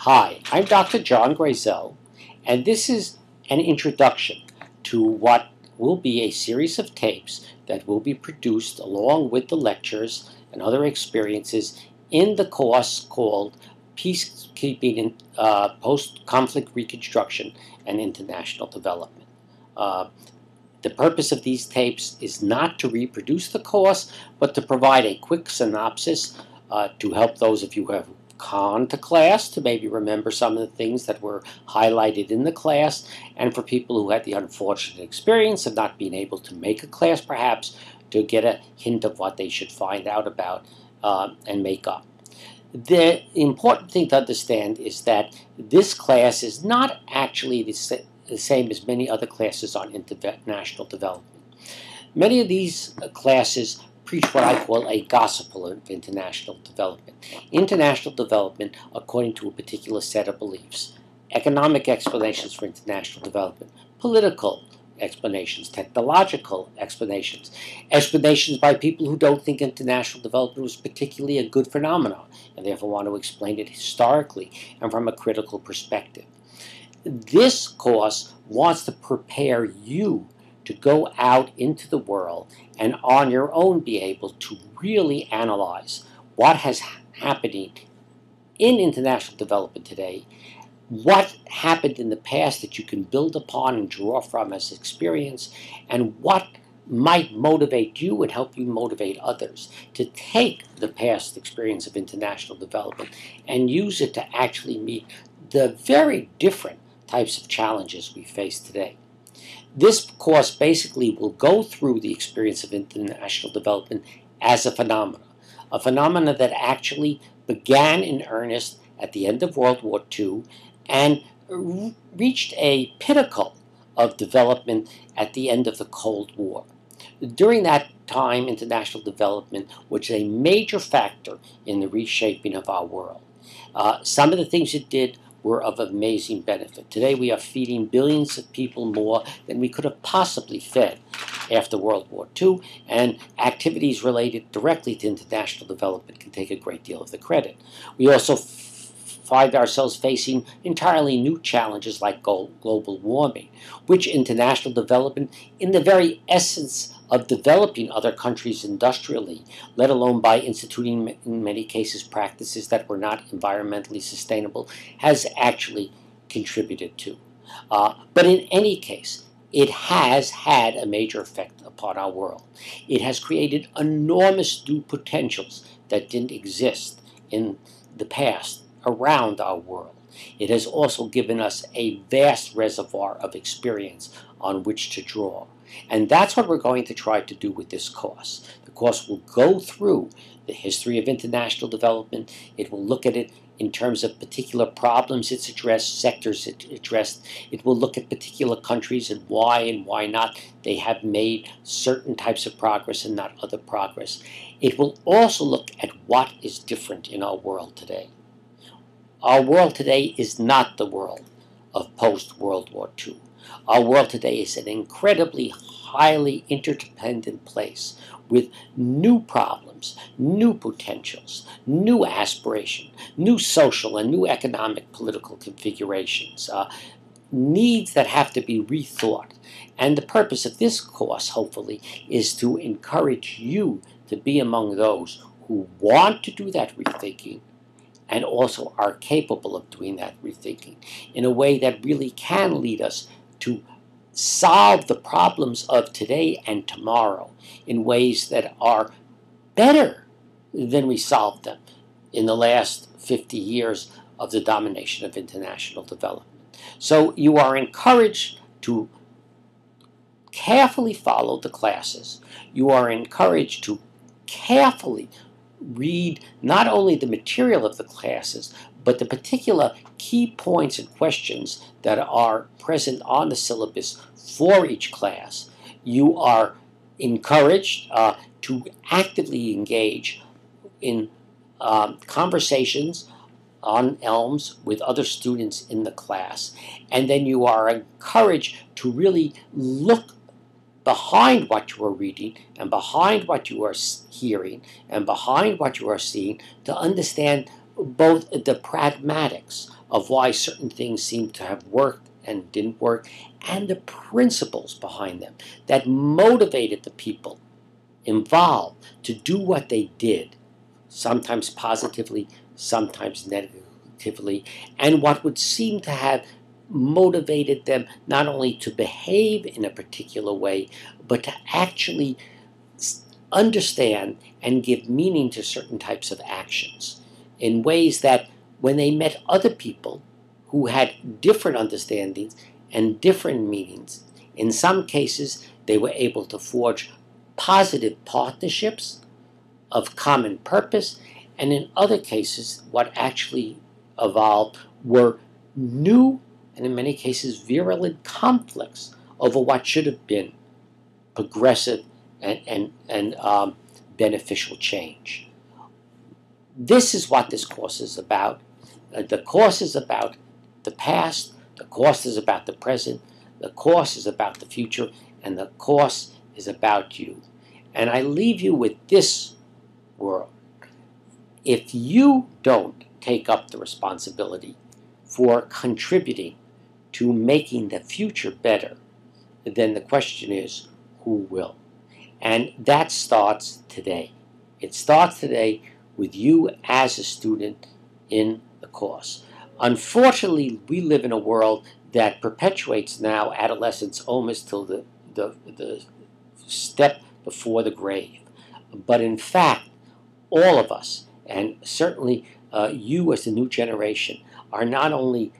Hi, I'm Dr. John Grayzel, and this is an introduction to what will be a series of tapes that will be produced along with the lectures and other experiences in the course called Peacekeeping in Post-Conflict Reconstruction and International Development. The purpose of these tapes is not to reproduce the course, but to provide a quick synopsis to help those of you who have gone to class to maybe remember some of the things that were highlighted in the class, and for people who had the unfortunate experience of not being able to make a class, perhaps to get a hint of what they should find out about and make up. The important thing to understand is that this class is not actually the same as many other classes on international development. Many of these classes preach what I call a gospel of international development. International development according to a particular set of beliefs. Economic explanations for international development. Political explanations. Technological explanations. Explanations by people who don't think international development was particularly a good phenomenon and therefore want to explain it historically and from a critical perspective. This course wants to prepare you to go out into the world and on your own be able to really analyze what has happening in international development today, what happened in the past that you can build upon and draw from as experience, and what might motivate you and help you motivate others to take the past experience of international development and use it to actually meet the very different types of challenges we face today. This course basically will go through the experience of international development as a phenomena that actually began in earnest at the end of World War II and reached a pinnacle of development at the end of the Cold War. During that time, international development was a major factor in the reshaping of our world. Some of the things it did were of amazing benefit. Today we are feeding billions of people more than we could have possibly fed after World War II, and activities related directly to international development can take a great deal of the credit. We also find ourselves facing entirely new challenges like global warming, which international development, in the very essence of developing other countries industrially, let alone by instituting, in many cases, practices that were not environmentally sustainable, has actually contributed to. But in any case, it has had a major effect upon our world. It has created enormous new potentials that didn't exist in the past around our world. It has also given us a vast reservoir of experience on which to draw. And that's what we're going to try to do with this course. The course will go through the history of international development. It will look at it in terms of particular problems it's addressed, sectors it addressed. It will look at particular countries and why not they have made certain types of progress and not other progress. It will also look at what is different in our world today. Our world today is not the world of post-World War II. Our world today is an incredibly highly interdependent place with new problems, new potentials, new aspiration, new social and new economic political configurations, needs that have to be rethought. And the purpose of this course, hopefully, is to encourage you to be among those who want to do that rethinking and also are capable of doing that rethinking in a way that really can lead us to solve the problems of today and tomorrow in ways that are better than we solved them in the last 50 years of the domination of international development. So you are encouraged to carefully follow the classes. You are encouraged to carefully read not only the material of the classes, but the particular key points and questions that are present on the syllabus for each class. You are encouraged to actively engage in conversations on ELMS with other students in the class. And then you are encouraged to really look behind what you are reading and behind what you are hearing and behind what you are seeing to understand both the pragmatics of why certain things seem to have worked and didn't work, and the principles behind them that motivated the people involved to do what they did, sometimes positively, sometimes negatively, and what would seem to have motivated them not only to behave in a particular way, but to actually understand and give meaning to certain types of actions in ways that when they met other people who had different understandings and different meanings, in some cases they were able to forge positive partnerships of common purpose, and in other cases what actually evolved were new and in many cases virulent conflicts over what should have been progressive and beneficial change. This is what this course is about. The course is about the past, the course is about the present, the course is about the future, and the course is about you. And I leave you with this word. If you don't take up the responsibility for contributing to making the future better, then the question is, who will? And that starts today. It starts today with you as a student in the course. Unfortunately, we live in a world that perpetuates now adolescence almost till the step before the grave. But in fact, all of us, and certainly you as the new generation, are not only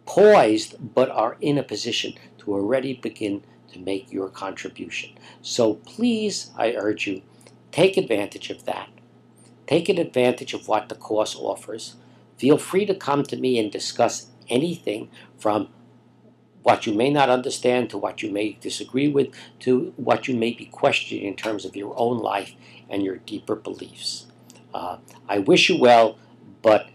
poised, but are in a position to already begin to make your contribution. So please, I urge you, take advantage of that. Take advantage of what the course offers. Feel free to come to me and discuss anything from what you may not understand to what you may disagree with to what you may be questioning in terms of your own life and your deeper beliefs. I wish you well, but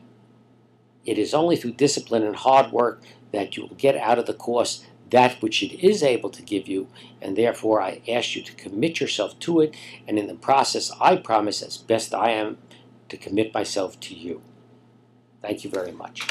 it is only through discipline and hard work that you will get out of the course that which it is able to give you, and therefore I ask you to commit yourself to it, and in the process I promise, as best I am, to commit myself to you. Thank you very much.